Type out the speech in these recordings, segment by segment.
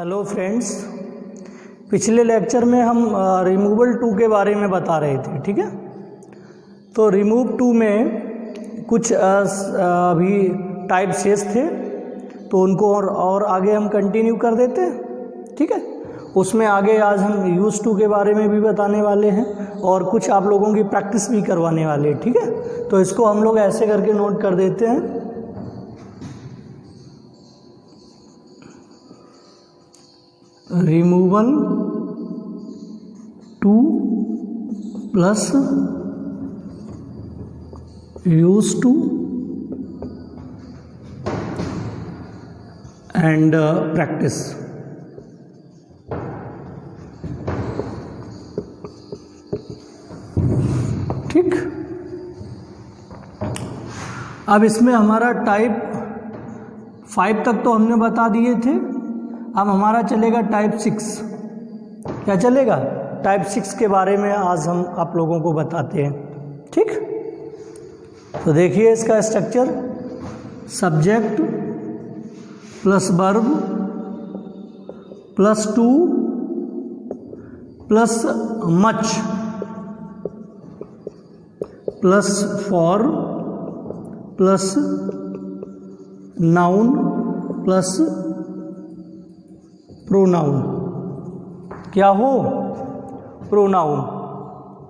Hello friends, पिछले lecture में हम रिमूवल टू के बारे में बता रहे थे। ठीक है, तो रिमूव टू में कुछ अभी टाइप शेष थे तो उनको और आगे हम कंटिन्यू कर देते हैं। ठीक है, उसमें आगे आज हम यूज टू के बारे में भी बताने वाले हैं और कुछ आप लोगों की प्रैक्टिस भी करवाने वाले हैं। ठीक है, तो इसको हम लोग ऐसे करके नोट कर देते हैं। Removal too plus use to and practice. ठीक, अब इसमें हमारा टाइप 5 तक तो हमने बता दिए थे। अब हमारा चलेगा टाइप 6। क्या चलेगा? टाइप 6 के बारे में आज हम आप लोगों को बताते हैं। ठीक, तो देखिए इसका structure, subject plus verb plus two plus much plus for plus noun plus pronoun. क्या हो? प्रोनाउन।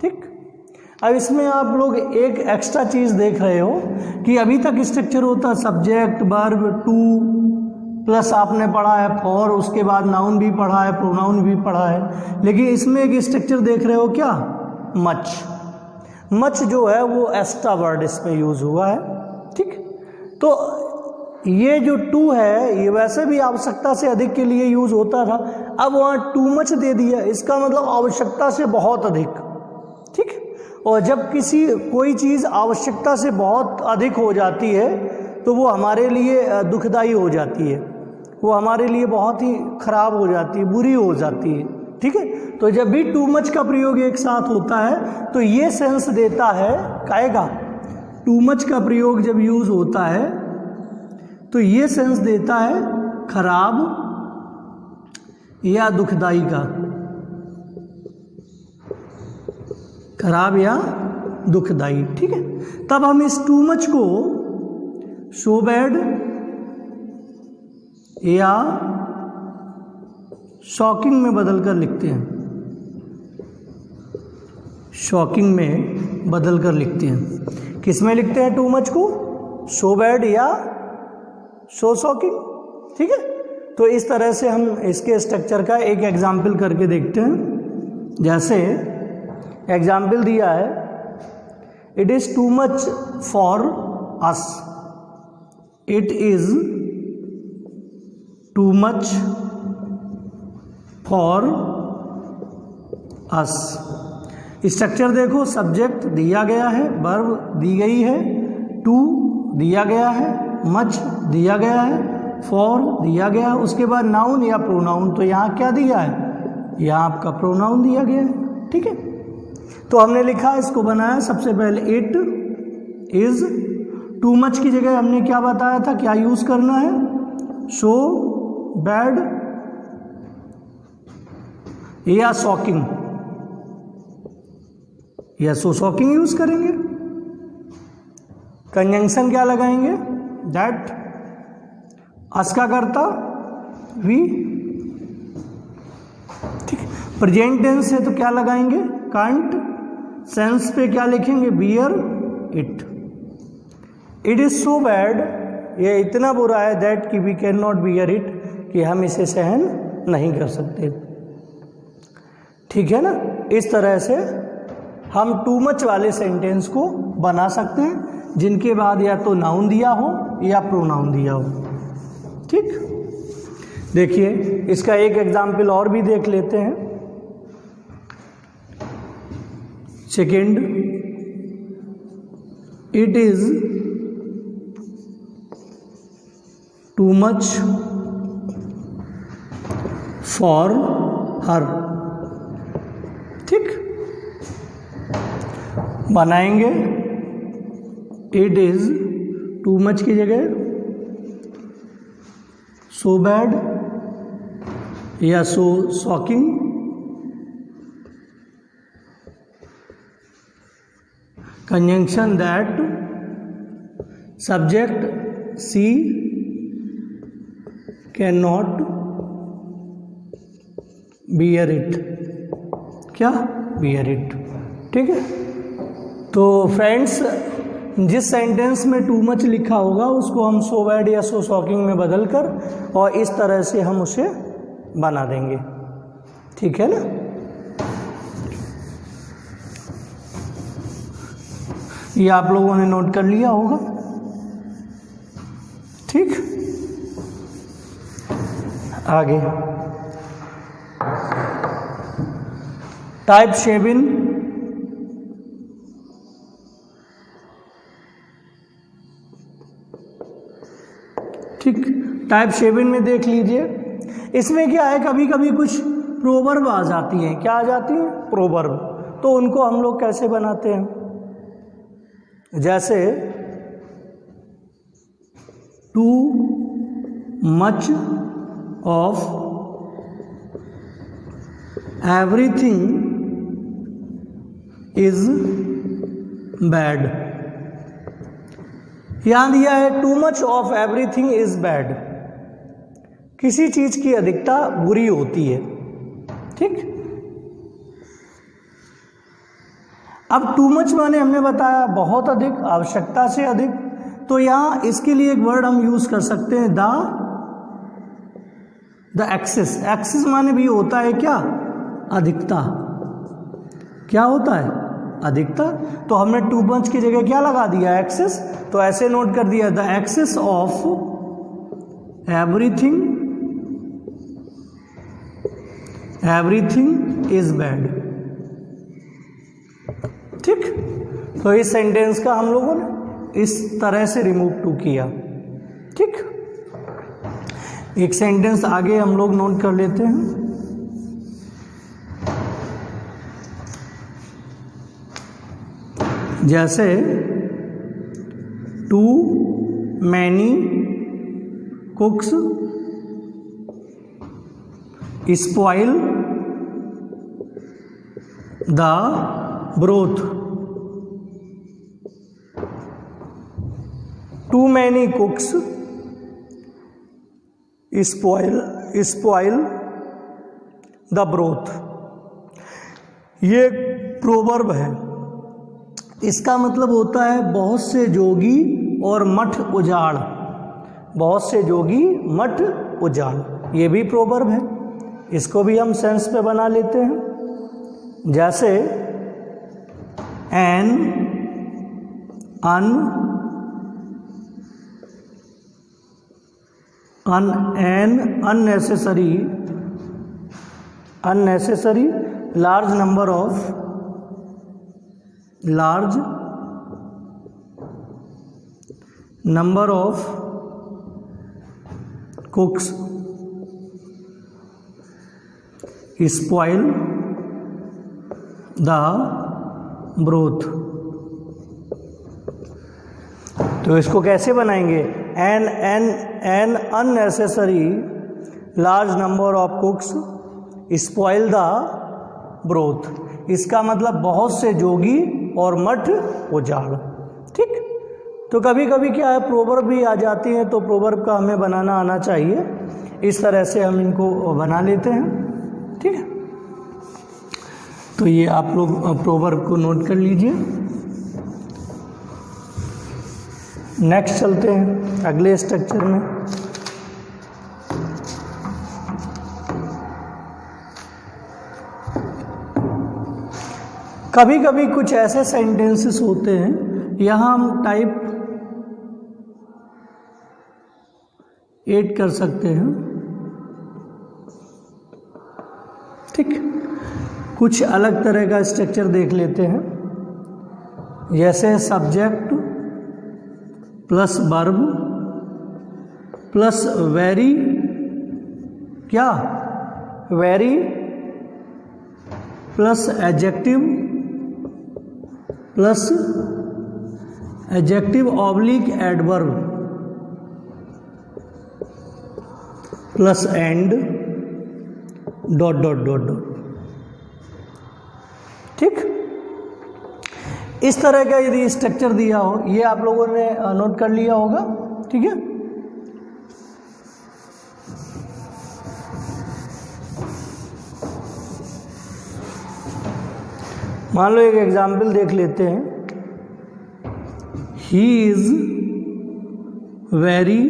ठीक, अब इसमें आप लोग एक एक्स्ट्रा चीज देख रहे हो कि अभी तक स्ट्रक्चर होता सब्जेक्ट वर्ब टू प्लस आपने पढ़ा है फॉर, उसके बाद नाउन भी पढ़ा है, प्रोनाउन भी पढ़ा है, लेकिन इसमें एक स्ट्रक्चर देख रहे हो क्या? मच। मच जो है वो एक्स्ट्रा वर्ड इसमें यूज हुआ है। ठीक, तो ये जो टू है ये वैसे भी आवश्यकता से अधिक के लिए यूज होता था, अब वहाँ टू मच दे दिया, इसका मतलब आवश्यकता से बहुत अधिक। ठीक, और जब कोई चीज़ आवश्यकता से बहुत अधिक हो जाती है तो वो हमारे लिए दुखदाई हो जाती है, वो हमारे लिए बहुत ही खराब हो जाती है, बुरी हो जाती है। ठीक है, तो जब भी टू मच का प्रयोग एक साथ होता है तो ये सेंस देता है काएगा। टू मच का प्रयोग जब यूज होता है तो ये सेंस देता है खराब या दुखदाई का, खराब या दुखदाई। ठीक है, तब हम इस टू मच को सो बैड या शॉकिंग में बदलकर लिखते हैं। शॉकिंग में बदलकर लिखते हैं। किस में लिखते हैं टू मच को? सो बैड या सो शॉकिंग। ठीक है, तो इस तरह से हम इसके स्ट्रक्चर का एक एग्जाम्पल करके देखते हैं। जैसे एग्जाम्पल दिया है, it is too much for us, it is too much for us. Structure देखो, सब्जेक्ट दिया गया है, वर्ब दी गई है, टू दिया गया है, मच दिया गया है, फॉर दिया गया, उसके बाद नाउन या प्रोनाउन। तो यहाँ क्या दिया है? यहाँ आपका प्रोनाउन दिया गया है। ठीक है, तो हमने लिखा, इसको बनाया। सबसे पहले इट इज, टू मच की जगह हमने क्या बताया था, क्या यूज करना है? सो बैड या शॉकिंग, या सो शॉकिंग यूज करेंगे। कंजंक्शन क्या लगाएंगे? दैट, अस का करता वी। ठीक, प्रेजेंट टेंस है तो क्या लगाएंगे? कांट। सेंस पे क्या लिखेंगे? Bear it. It is so bad, ये इतना बुरा है, दैट कि we can not bear it, कि हम इसे सहन नहीं कर सकते। ठीक है ना, इस तरह से हम टू मच वाले सेंटेंस को बना सकते हैं जिनके बाद या तो नाउन दिया हो या प्रोनाउन दिया हो। ठीक, देखिए इसका एक एग्जाम्पल और भी देख लेते हैं। Second, it is too much for her. ठीक, बनाएंगे इट इज टू मच की जगह सो बैड या so shocking, conjunction that subject she can not bear it, क्या बियर इट। ठीक है, तो फ्रेंड्स जिस सेंटेंस में टू मच लिखा होगा उसको हम सो बैड या सो शॉकिंग में बदल कर और इस तरह से हम उसे बना देंगे। ठीक है ना। ये आप लोगों ने नोट कर लिया होगा। ठीक, आगे टाइप शेबिन, ठीक, टाइप शेबिन में देख लीजिए। इसमें क्या है, कभी कभी कुछ प्रोवर्ब आ जाती हैं। क्या आ जाती हैं? प्रोवर्ब। तो उनको हम लोग कैसे बनाते हैं? जैसे too much of everything is bad. यहां दिया है too much of everything is bad, किसी चीज की अधिकता बुरी होती है। ठीक, अब टू मच माने हमने बताया बहुत अधिक, आवश्यकता से अधिक। तो यहां इसके लिए एक वर्ड हम यूज कर सकते हैं, द एक्सेस। एक्सेस माने भी होता है क्या? अधिकता। क्या होता है? अधिकता। तो हमने टू मच की जगह क्या लगा दिया? एक्सेस। तो ऐसे नोट कर दिया, the excess of everything is bad. ठीक, तो इस सेंटेंस का हम लोगों ने इस तरह से रिमूव टू किया। ठीक, एक सेंटेंस आगे हम लोग नोट कर लेते हैं। जैसे too many cooks spoil the broth. Too many cooks spoil the broth. ये प्रोवर्ब है। इसका मतलब होता है बहुत से जोगी और मठ उजाड़। बहुत से जोगी मठ उजाड़, ये भी प्रोवर्ब है। इसको भी हम सेंस पे बना लेते हैं। जैसे N unnecessary large number of cooks spoil the broth। तो इसको कैसे बनाएंगे? An unnecessary large number of कुक्स spoil the broth. इसका मतलब बहुत से जोगी और मठ उजाड़। ठीक, तो कभी कभी क्या है, प्रोवर्ब भी आ जाती हैं, तो प्रोवर्ब का हमें बनाना आना चाहिए। इस तरह से हम इनको बना लेते हैं। ठीक है, तो ये आप लोग प्रोवर्ब को नोट कर लीजिए। नेक्स्ट चलते हैं अगले स्ट्रक्चर में। कभी कभी कुछ ऐसे सेंटेंसेस होते हैं, यहाँ हम टाइप 8 कर सकते हैं। ठीक, कुछ अलग तरह का स्ट्रक्चर देख लेते हैं। जैसे subject plus verb plus very, क्या very plus adjective plus adjective oblique adverb plus and dot dot dot dot. ठीक, इस तरह का यदि स्ट्रक्चर दिया हो, ये आप लोगों ने नोट कर लिया होगा। ठीक है, मान लो एक एग्जाम्पल देख लेते हैं। He is very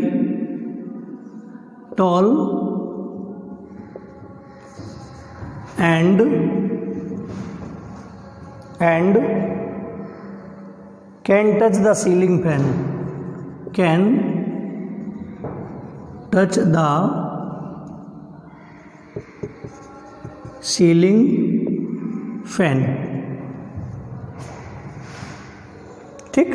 tall and can touch the ceiling fan, can touch the ceiling fan. ठीक,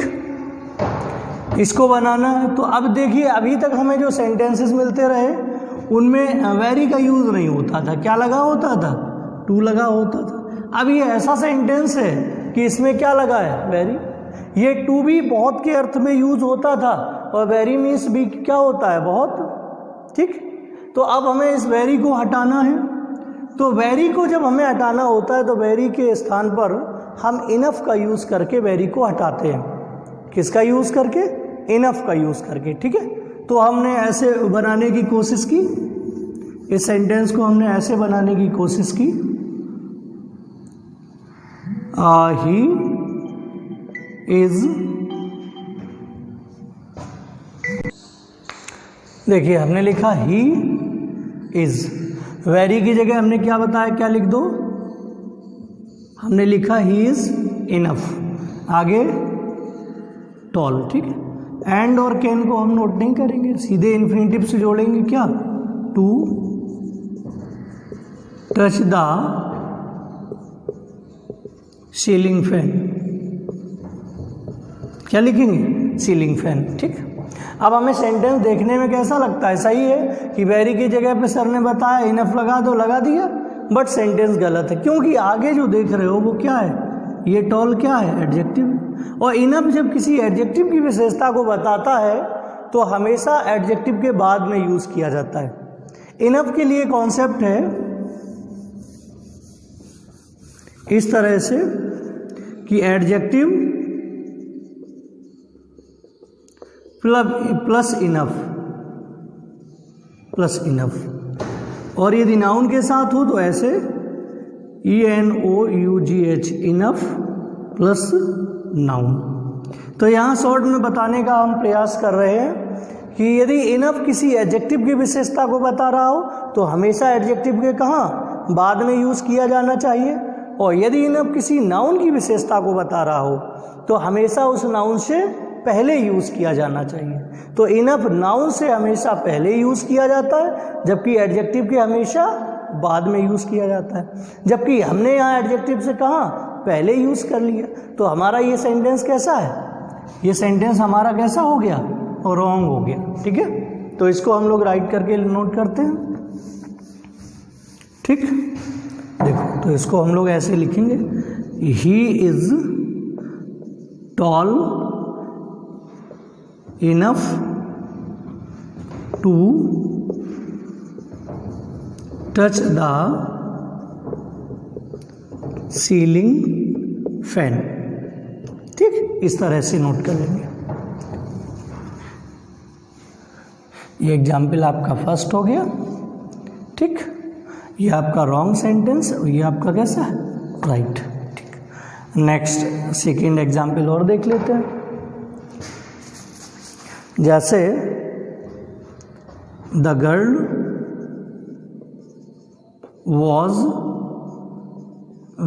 इसको बनाना है। तो अब देखिए, अभी तक हमें जो सेंटेंसेस मिलते रहे उनमें वेरी का यूज़ नहीं होता था। क्या लगा होता था? टू लगा होता था। अब ये ऐसा सेंटेंस है कि इसमें क्या लगा है? वेरी। ये टू भी बहुत के अर्थ में यूज होता था और वेरी मीन्स भी क्या होता है? बहुत। ठीक, तो अब हमें इस वेरी को हटाना है। तो वेरी को जब हमें हटाना होता है तो वेरी के स्थान पर हम इनफ का यूज़ करके वेरी को हटाते हैं। किसका यूज़ करके? इनफ का यूज़ करके। ठीक है, तो हमने ऐसे बनाने की कोशिश की, इस सेंटेंस को हमने ऐसे बनाने की कोशिश की, ही इज, देखिए हमने लिखा ही इज, वेरी की जगह हमने क्या बताया? क्या लिख दो? हमने लिखा ही इज इनफ, आगे टॉल। ठीक है, एंड और कैन को हम नोट नहीं करेंगे, सीधे इन्फिनिटिव से जोड़ेंगे। क्या? To touch the ceiling fan, क्या लिखेंगे? Ceiling fan. ठीक, अब हमें सेंटेंस देखने में कैसा लगता है? सही है कि वेरी की जगह पे सर ने बताया इनफ लगा दो, लगा दिया, बट सेंटेंस गलत है, क्योंकि आगे जो देख रहे हो वो क्या है? ये टॉल क्या है? एडजेक्टिव। और इनफ जब किसी एडजेक्टिव की विशेषता को बताता है तो हमेशा एडजेक्टिव के बाद में यूज किया जाता है। इनफ के लिए कॉन्सेप्ट है इस तरह से कि adjective plus enough, plus enough. और यदि नाउन के साथ हो तो ऐसे ENOUGH, इनफ प्लस नाउन। तो यहाँ शॉर्ट में बताने का हम प्रयास कर रहे हैं कि यदि इनफ किसी एडजेक्टिव की विशेषता को बता रहा हो तो हमेशा एडजेक्टिव के कहाँ? बाद में यूज़ किया जाना चाहिए। और यदि इनफ किसी नाउन की विशेषता को बता रहा हो तो हमेशा उस नाउन से पहले यूज़ किया जाना चाहिए। तो इनफ नाउन से हमेशा पहले यूज़ किया जाता है, जबकि एडजेक्टिव के हमेशा बाद में यूज़ किया जाता है। जबकि हमने यहाँ एडजेक्टिव से कहाँ? पहले यूज़ कर लिया। तो हमारा ये सेंटेंस कैसा है? ये सेंटेंस हमारा कैसा हो गया? रॉन्ग हो गया। ठीक है, तो इसको हम लोग राइट करके नोट करते हैं। ठीक, देखो, तो इसको हम लोग ऐसे लिखेंगे, he is tall enough to touch the ceiling fan. ठीक, इस तरह से नोट कर लेंगे। ये एग्जाम्पल आपका फर्स्ट हो गया। ठीक, ये आपका रॉन्ग सेंटेंस और ये आपका कैसा है? राइट। ठीक, नेक्स्ट सेकेंड एग्जाम्पल और देख लेते हैं। जैसे the girl was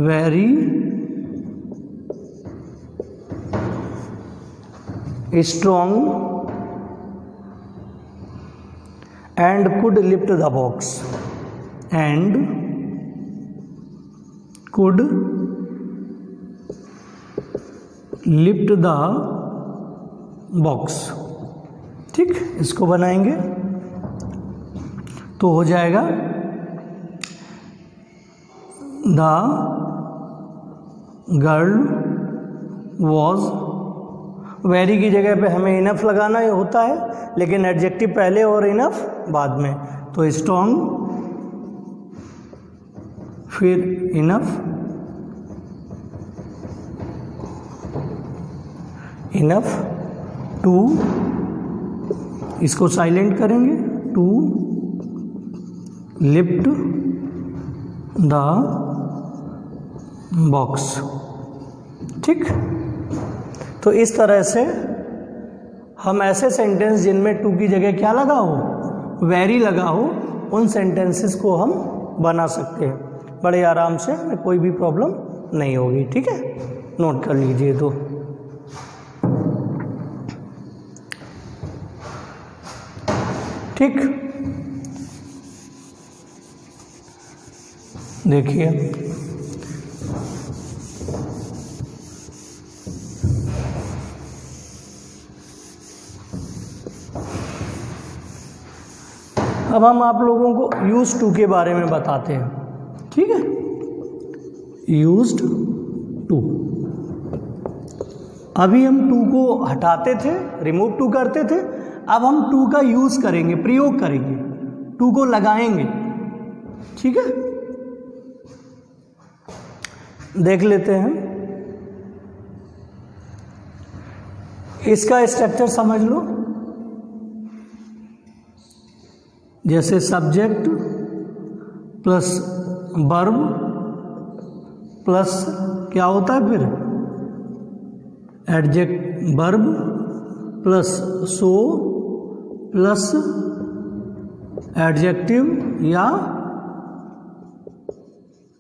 very strong and could lift the box, and could lift the box। ठीक, इसको बनाएंगे तो हो जाएगा द गर्ल वॉज, वेरी की जगह पे हमें इनफ लगाना होता है, लेकिन एडजेक्टिव पहले और इनफ बाद में। तो स्ट्रॉन्ग फिर इनफ, इनफ टू, इसको साइलेंट करेंगे, टू लिफ्ट द बॉक्स। ठीक, तो इस तरह से हम ऐसे सेंटेंस जिनमें टू की जगह क्या लगा हो, वेरी लगा हो, उन सेंटेंसेस को हम बना सकते हैं बड़े आराम से, हमें कोई भी प्रॉब्लम नहीं होगी। ठीक है, नोट कर लीजिए। तो ठीक, देखिए अब हम आप लोगों को यूज टू के बारे में बताते हैं। ठीक है, यूज्ड टू, अभी हम टू को हटाते थे, रिमूव टू करते थे, अब हम टू का यूज करेंगे, प्रयोग करेंगे, टू को लगाएंगे। ठीक है, देख लेते हैं, इसका स्ट्रक्चर समझ लो। जैसे सब्जेक्ट प्लस वर्ब प्लस क्या होता है फिर adject, verb plus so plus adjective या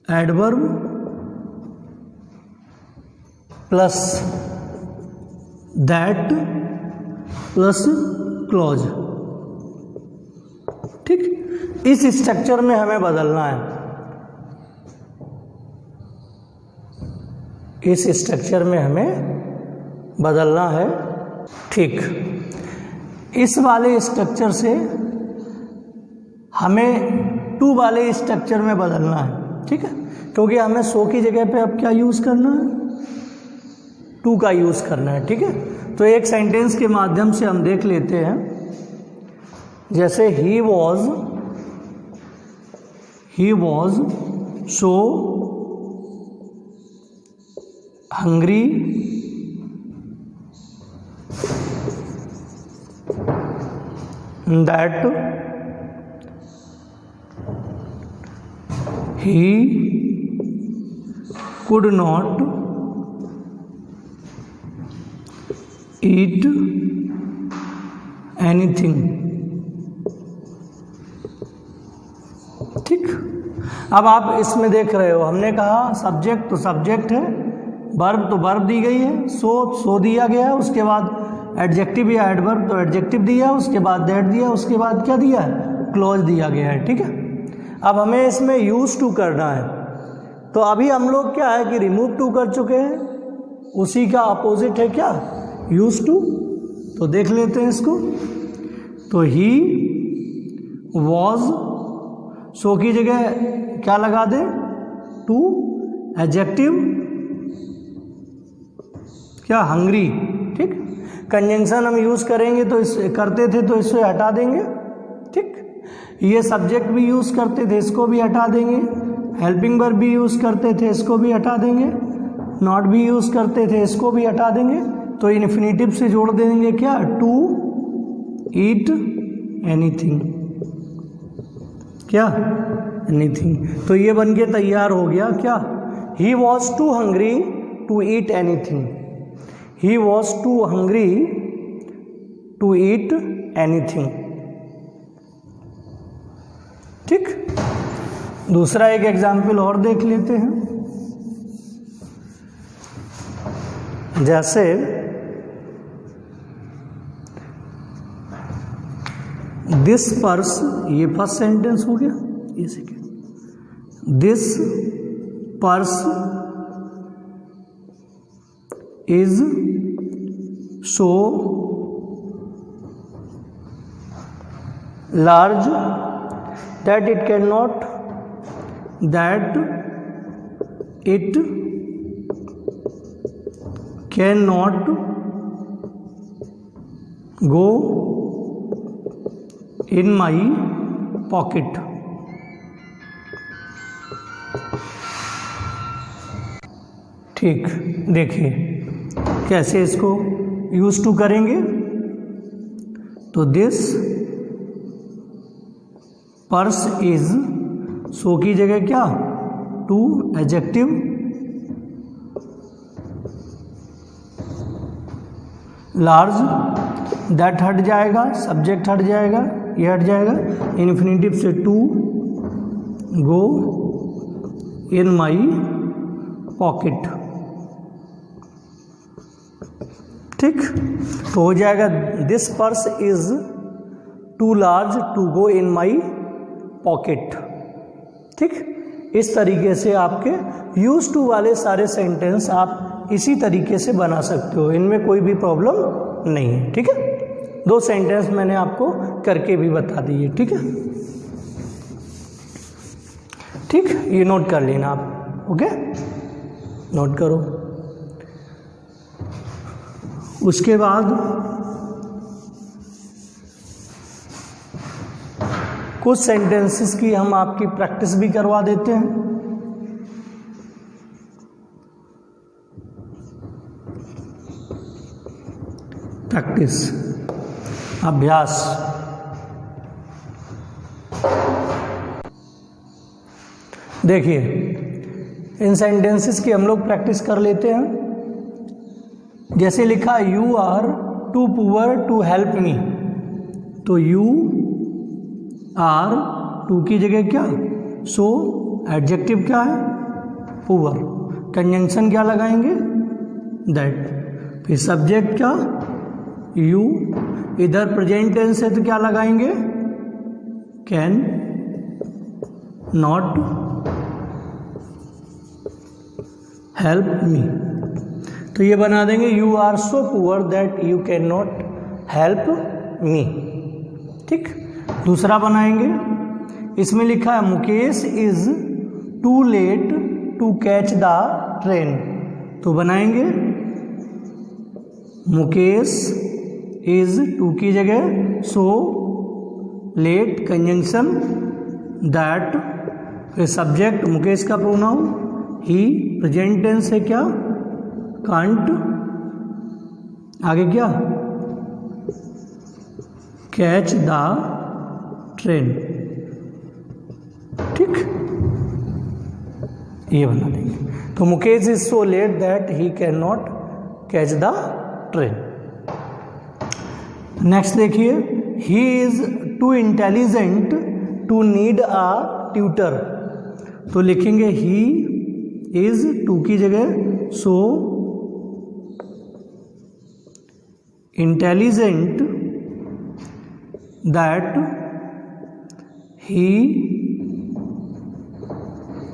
adverb plus that plus clause. ठीक, इस स्ट्रक्चर में हमें बदलना है, इस स्ट्रक्चर में हमें बदलना है। ठीक, इस वाले स्ट्रक्चर से हमें टू वाले स्ट्रक्चर में बदलना है। ठीक है, क्योंकि हमें सो की जगह पे अब क्या यूज करना है, टू का यूज करना है। ठीक है, तो एक सेंटेंस के माध्यम से हम देख लेते हैं। जैसे he was so hungry that he could not eat anything। ठीक, अब आप इसमें देख रहे हो, हमने कहा सब्जेक्ट तो सब्जेक्ट है, वर्ब तो वर्ब दी गई है, सो दिया गया है, उसके बाद एडजेक्टिव या एडवर्ब तो एडजेक्टिव दिया, उसके बाद दैट दिया, उसके बाद क्या दिया है, क्लॉज दिया गया है। ठीक है, अब हमें इसमें यूज टू करना है। तो अभी हम लोग क्या है कि रिमूव टू कर चुके हैं, उसी का अपोजिट है क्या, यूज टू। तो देख लेते हैं इसको। तो ही वॉज, सो की जगह क्या लगा दें, टू, एडजेक्टिव क्या, हंग्री। ठीक, कंजंक्शन हम यूज करेंगे तो इस करते थे तो इससे हटा देंगे। ठीक, ये सब्जेक्ट भी यूज करते थे, इसको भी हटा देंगे, हेल्पिंग वर्ब भी यूज करते थे, इसको भी हटा देंगे, नॉट भी यूज करते थे, इसको भी हटा देंगे। तो इन्फिनेटिव से जोड़ देंगे क्या, टू ईट एनीथिंग, क्या, एनीथिंग। तो ये बन के तैयार हो गया क्या, he was too hungry to eat anything, he was too hungry to eat anything. ठीक, दूसरा एक एग्जाम्पल और देख लेते हैं। जैसे दिस पर्स, ये फर्स्ट सेंटेंस हो गया, ये second. This purse is so large that it cannot go in my pocket। ठीक, देखिए कैसे इसको यूज टू करेंगे। तो दिस पर्स इज, सो की जगह क्या, टू एडजेक्टिव, लार्ज, दैट हट जाएगा, सब्जेक्ट हट जाएगा, ये हट जाएगा, इन्फिनेटिव से to, go in my pocket. ठीक, तो हो जाएगा this purse is too large to go in my pocket. ठीक, इस तरीके से आपके यूज टू वाले सारे सेंटेंस आप इसी तरीके से बना सकते हो, इनमें कोई भी प्रॉब्लम नहीं है। ठीक है, 2 सेंटेंस मैंने आपको करके भी बता दिए। ठीक है, ठीक, ये नोट कर लेना आप। ओके, नोट करो। उसके बाद कुछ सेंटेंसेस की हम आपकी प्रैक्टिस भी करवा देते हैं। प्रैक्टिस, अभ्यास। देखिए इन सेंटेंसेस की हम लोग प्रैक्टिस कर लेते हैं। जैसे लिखा you are too poor to help me, तो यू आर टू की जगह क्या, सो एडजेक्टिव क्या है, पुअर, कंजंक्शन क्या लगाएंगे, दैट, फिर सब्जेक्ट क्या, यू, इधर प्रेजेंट टेंस है तो क्या लगाएंगे, कैन नॉट हेल्प मी, तो ये बना देंगे you are so poor that you can not help me. ठीक, दूसरा बनाएंगे, इसमें लिखा है Mukesh is too late to catch the train, तो बनाएंगे मुकेश इज टू की जगह सो लेट, कंजंक्शन दैट, फिर सब्जेक्ट मुकेश का प्रोनाउन ही, प्रेजेंट टेंस है क्या, कांट, आगे क्या, कैच द ट्रेन। ठीक, ये बना देंगे। तो Mukesh is so late that he can not catch the train. Next देखिए, he is too intelligent to need a tutor, तो लिखेंगे ही इज टू की जगह so intelligent that he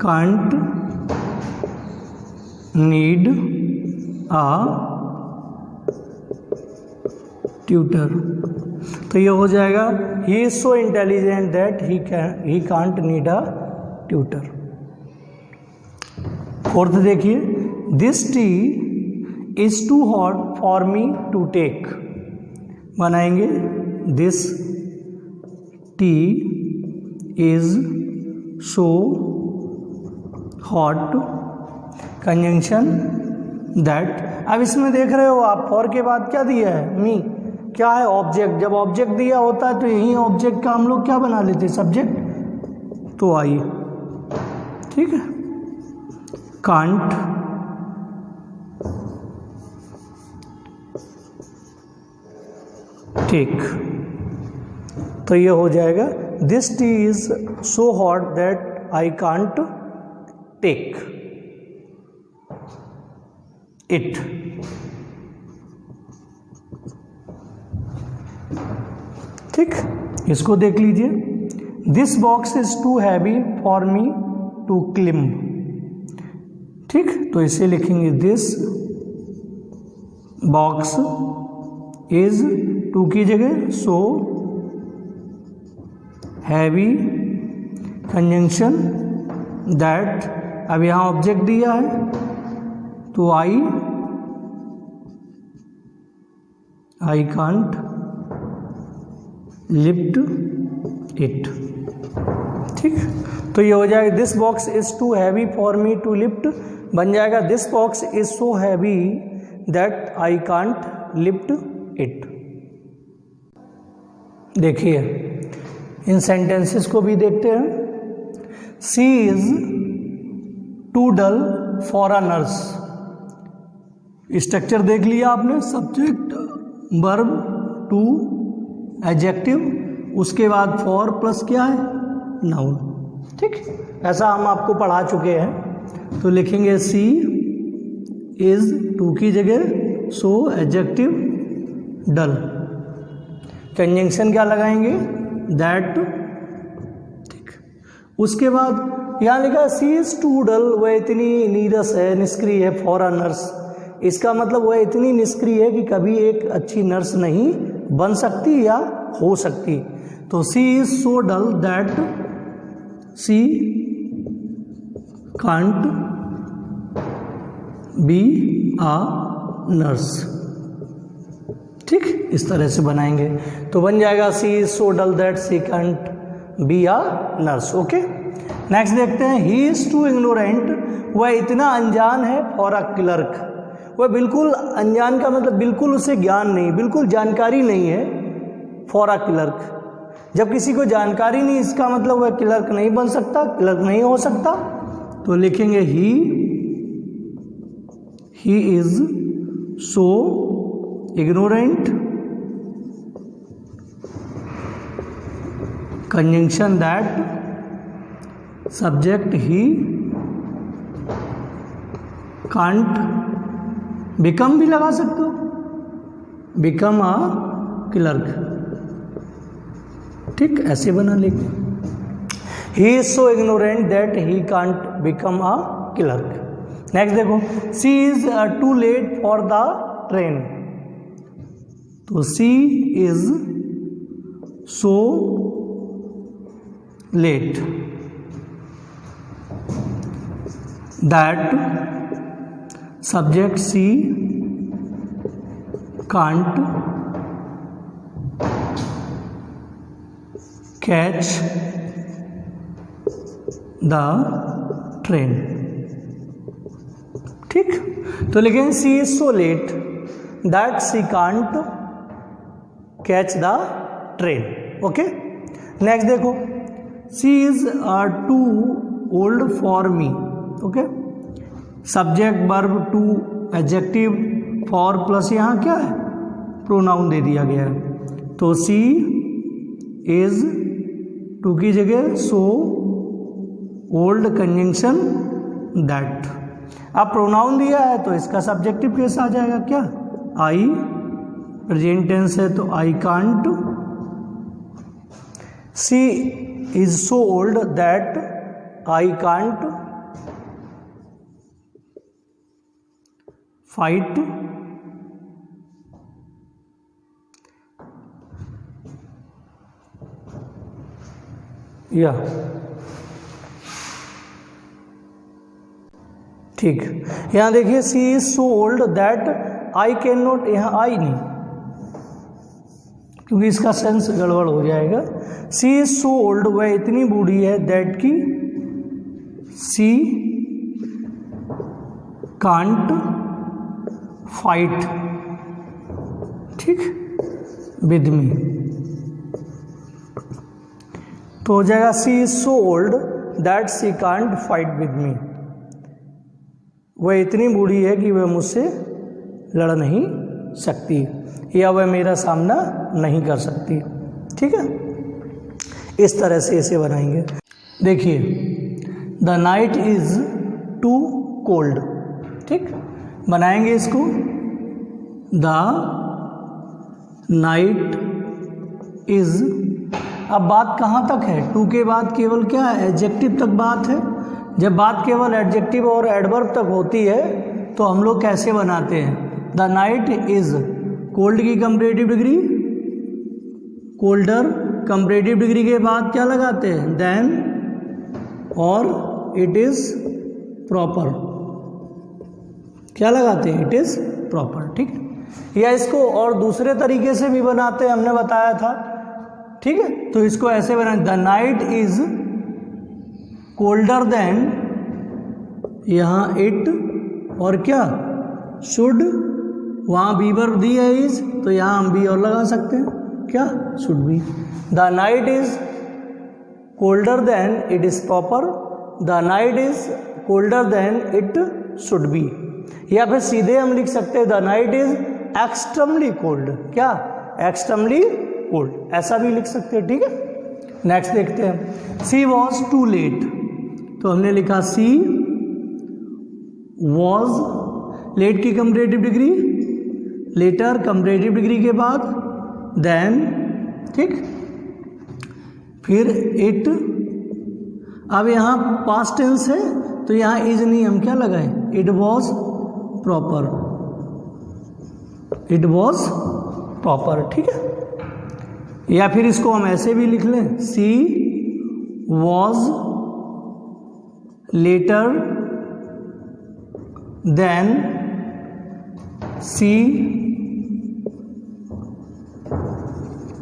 can't need a tutor, तो ये हो जाएगा he is so intelligent that he can't need a tutor. Fourth देखिए, this tea is too hot for me to take, बनाएंगे this tea is so hot, conjunction that. अब इसमें देख रहे हो आप फॉर के बाद क्या दिया है, मी, क्या है, ऑब्जेक्ट। जब ऑब्जेक्ट दिया होता है तो यही ऑब्जेक्ट का हम लोग क्या बना लेते हैं, सब्जेक्ट, तो आइए। ठीक है, कांट टेक, तो ये हो जाएगा this tea is so hot that I can't take it. ठीक, इसको देख लीजिए, this box is too heavy for me to climb. ठीक, तो इसे लिखेंगे दिस बॉक्स इज टू की जगह सो हैवी, कंजंक्शन दैट, अब यहाँ ऑब्जेक्ट दिया है तो आई कांट लिफ्ट इट। ठीक, तो ये हो जाएगा this box is too heavy for me to lift, बन जाएगा this box is so heavy that I can't lift it. देखिए इन सेंटेंसेस को भी देखते हैं। She is too dull for a nurse, structure देख लिया आपने, सब्जेक्ट वर्ब टू एडजेक्टिव, उसके बाद फॉर प्लस क्या है नाउन। ठीक, ऐसा हम आपको पढ़ा चुके हैं। तो लिखेंगे सी इज टू की जगह सो एडजेक्टिव डल, कंजंक्शन क्या लगाएंगे दैट। ठीक, उसके बाद यहाँ लिखा सी इज टू डल, वह इतनी नीरस है, निष्क्रिय है, फॉर अ नर्स, इसका मतलब वह इतनी निष्क्रिय है कि कभी एक अच्छी नर्स नहीं बन सकती या हो सकती। तो she is so dull that she can't be a nurse. ठीक, इस तरह से बनाएंगे तो बन जाएगा she is so dull that she can't be a nurse. Okay, next देखते हैं। ही इज टू इग्नोरेंट, वह इतना अनजान है फॉर अ क्लर्क, वह बिल्कुल अनजान का मतलब बिल्कुल उसे ज्ञान नहीं, बिल्कुल जानकारी नहीं है फॉर अ क्लर्क। जब किसी को जानकारी नहीं, इसका मतलब वह क्लर्क नहीं बन सकता, क्लर्क नहीं हो सकता। तो लिखेंगे he is so ignorant, conjunction that, subject he can't, become भी लगा सकते हो, बिकम अ क्लर्क। ठीक, ऐसे बना लेंगे। He is so ignorant that he can't become a clerk. Next देखो, she is too late for the train, तो she is so late that, subject she can't catch the train. ठीक, तो लेकिन she is so late that she can't catch the train. Okay, next देखो, she is too old for me. Okay, subject verb to adjective for plus यहाँ क्या है pronoun दे दिया गया है। तो सी इज टू की जगह सो ओल्ड, कंजंक्शन दैट। अब प्रोनाउन दिया है तो इसका सब्जेक्टिव केस आ जाएगा क्या, आई, प्रेजेंट टेंस है तो I can't. She is so old that I can't fight या। ठीक, यहां देखिए she is so old that I can not, यहां आई नहीं क्योंकि इसका सेंस गड़बड़ हो जाएगा। सी इज सो ओल्ड, वह इतनी बूढ़ी है, दैट की सी कांट फाइट, ठीक, विद मी। तो हो जाएगा she is so old that she can't fight with me, वह इतनी बूढ़ी है कि वह मुझसे लड़ नहीं सकती या वह मेरा सामना नहीं कर सकती। ठीक है, इस तरह से इसे बनाएंगे। देखिए, the night is too cold. ठीक, बनाएंगे इसको, द नाइट इज। अब बात कहाँ तक है, टू के बाद केवल क्या है, एडजेक्टिव तक बात है। जब बात केवल एडजेक्टिव और एडवर्ब तक होती है तो हम लोग कैसे बनाते हैं, द नाइट इज, कोल्ड की comparative degree colder, comparative degree के बाद क्या लगाते हैं, देन, और इट इज प्रॉपर, क्या लगाते हैं, इट इज प्रॉपर। ठीक, या इसको और दूसरे तरीके से भी बनाते हैं, हमने बताया था। ठीक है, तो इसको ऐसे बनाए, the night is colder than, यहाँ इट और क्या शुड, वहाँ बीवर दी है इज, तो यहाँ हम भी और लगा सकते हैं क्या, should be. The night is colder than it is proper, the night is colder than it should be. या फिर सीधे हम लिख सकते हैं the night is extremely cold, क्या एक्सट्रीमली कोल्ड, ऐसा भी लिख सकते हैं, ठीक है। नेक्स्ट देखते हैं, सी वॉज टू लेट, तो हमने लिखा सी वॉज, लेट की comparative degree, later comparative degree के बाद देन, ठीक, फिर इट। अब यहाँ पास्ट टेंस है तो यहाँ इज नहीं, हम क्या लगाएं, it was proper, it was proper, ठीक है। या फिर इसको हम ऐसे भी लिख लें, she was later than she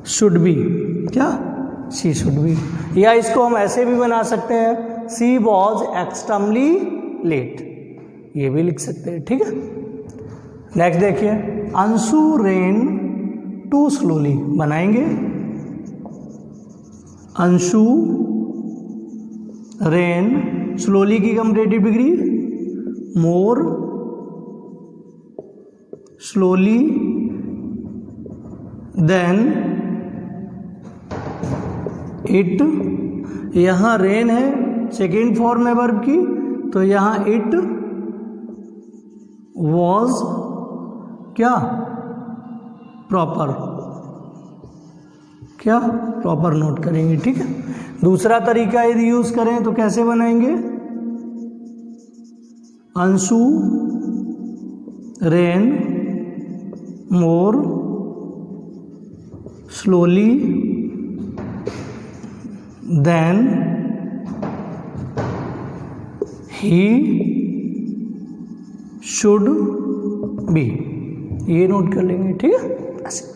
should be, क्या सी शुड बी। या इसको हम ऐसे भी बना सकते हैं, सी वॉज एक्सट्रीमली लेट, ये भी लिख सकते हैं, ठीक है। नेक्स्ट देखिए, अंशु रेन टू स्लोली, बनाएंगे अंशु रेन, स्लोली की comparative degree more slowly than it. यहाँ रेन है सेकेंड फॉर्म है वर्ब की, तो यहाँ इट वॉज क्या प्रॉपर, क्या प्रॉपर नोट करेंगे, ठीक है। दूसरा तरीका यदि यूज करें तो कैसे बनाएंगे, Anshu ran more slowly than he should be, ये नोट कर लेंगे, ठीक है। ऐसे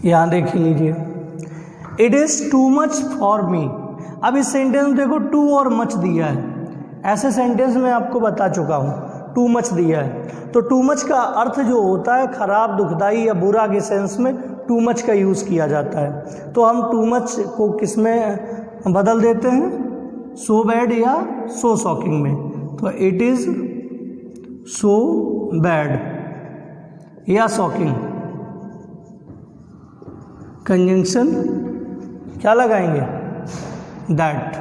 यहां देख लीजिए, it is too much for me. अब इस सेंटेंस में देखो टू और मच दिया है, ऐसे सेंटेंस में आपको बता चुका हूं, टू मच दिया है, तो टू मच का अर्थ जो होता है खराब, दुखदाई या बुरा के सेंस में टू मच का यूज किया जाता है। तो हम टू मच को किस में बदल देते हैं, सो बैड या सो शॉकिंग में, तो इट इज सो बैड या शॉकिंग, कंजंक्शन क्या लगाएंगे, that,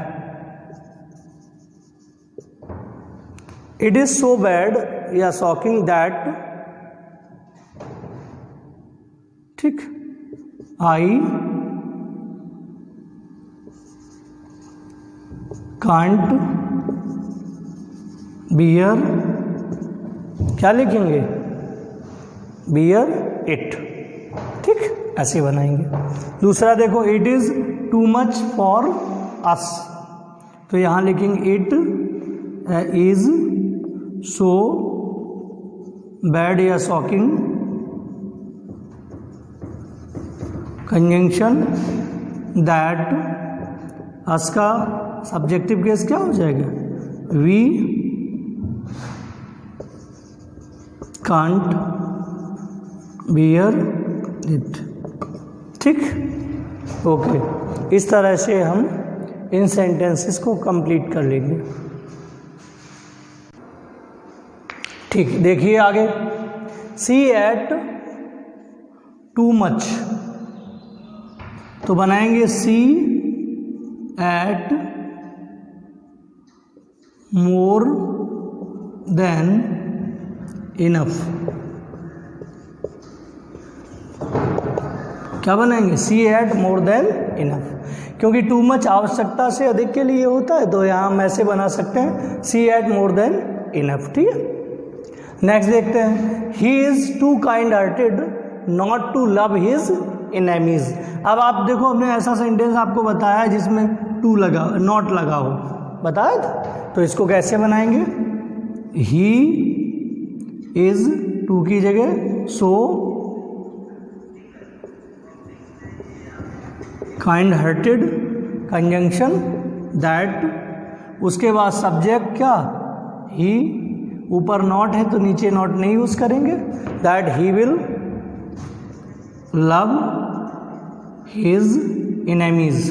it is so bad या शॉकिंग दैट, ठीक, आई कांट बियर, क्या लिखेंगे, बियर इट, ठीक, ऐसे बनाएंगे। दूसरा देखो, it is too much for us, तो यहां लिखेंगे इट इज सो बैड या शॉकिंग, कंजंक्शन दैट, अस का सब्जेक्टिव केस क्या हो जाएगा, वी कांट बियर इट, ठीक, ओके। इस तरह से हम इन सेंटेंसेस को कंप्लीट कर लेंगे, ठीक। देखिए आगे, सी एट टू मच, तो बनाएंगे सी एट मोर देन इनफ, क्या बनाएंगे, सी एट मोर देन इनफ, क्योंकि टू मच आवश्यकता से अधिक के लिए होता है, तो यहाँ हम ऐसे बना सकते हैं she ate more than enough, ठीक है। नेक्स्ट देखते हैं, he is too kind hearted not to love his enemies. अब आप देखो, हमने ऐसा सेंटेंस आपको बताया है जिसमें टू लगा, नॉट लगा हो, बताया था, तो इसको कैसे बनाएंगे, ही इज टू की जगह so kind hearted conjunction that, उसके बाद सब्जेक्ट क्या, ही, ऊपर नॉट है तो नीचे नॉट नहीं यूज करेंगे, that he will love his enemies,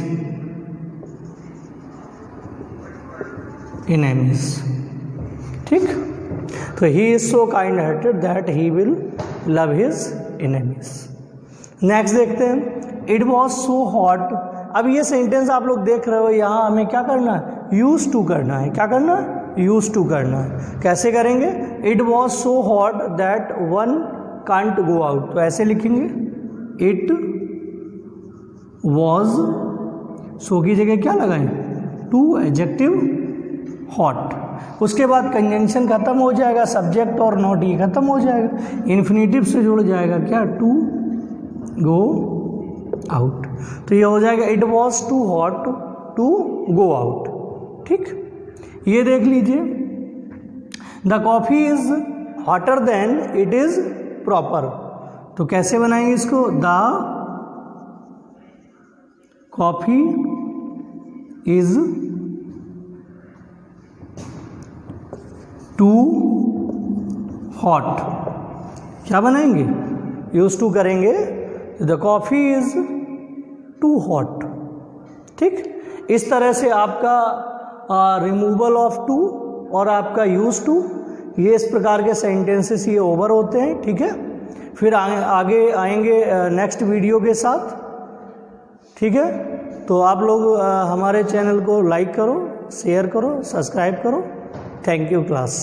ठीक। तो ही is so kind hearted that he will love his enemies। Next देखते हैं, इट वॉज सो हॉट। अब ये सेंटेंस आप लोग देख रहे हो, यहाँ हमें क्या करना है, यूज टू करना है। क्या करना है, यूज टू करना है। कैसे करेंगे, it was so hot that one can't go out, तो ऐसे लिखेंगे, इट वॉज, सो की जगह क्या लगाएं, टू, एडजेक्टिव हॉट। उसके बाद कंजंक्शन खत्म हो जाएगा, सब्जेक्ट और नॉट ये खत्म हो जाएगा, इन्फिनेटिव से जुड़ जाएगा क्या, टू गो आउट। तो ये हो जाएगा it was too hot to go out, ठीक। ये देख लीजिए, the coffee is hotter than it is proper, तो कैसे बनाएंगे इसको, the coffee is too hot, क्या बनाएंगे, यूज टू करेंगे, the coffee is too hot, ठीक। इस तरह से आपका रिमूवल ऑफ टू और आपका यूज टू, ये इस प्रकार के सेंटेंसेस ये ओवर होते हैं, ठीक है। फिर आगे आएंगे नेक्स्ट वीडियो के साथ, ठीक है। तो आप लोग हमारे चैनल को लाइक करो, शेयर करो, सब्सक्राइब करो। Thank you class.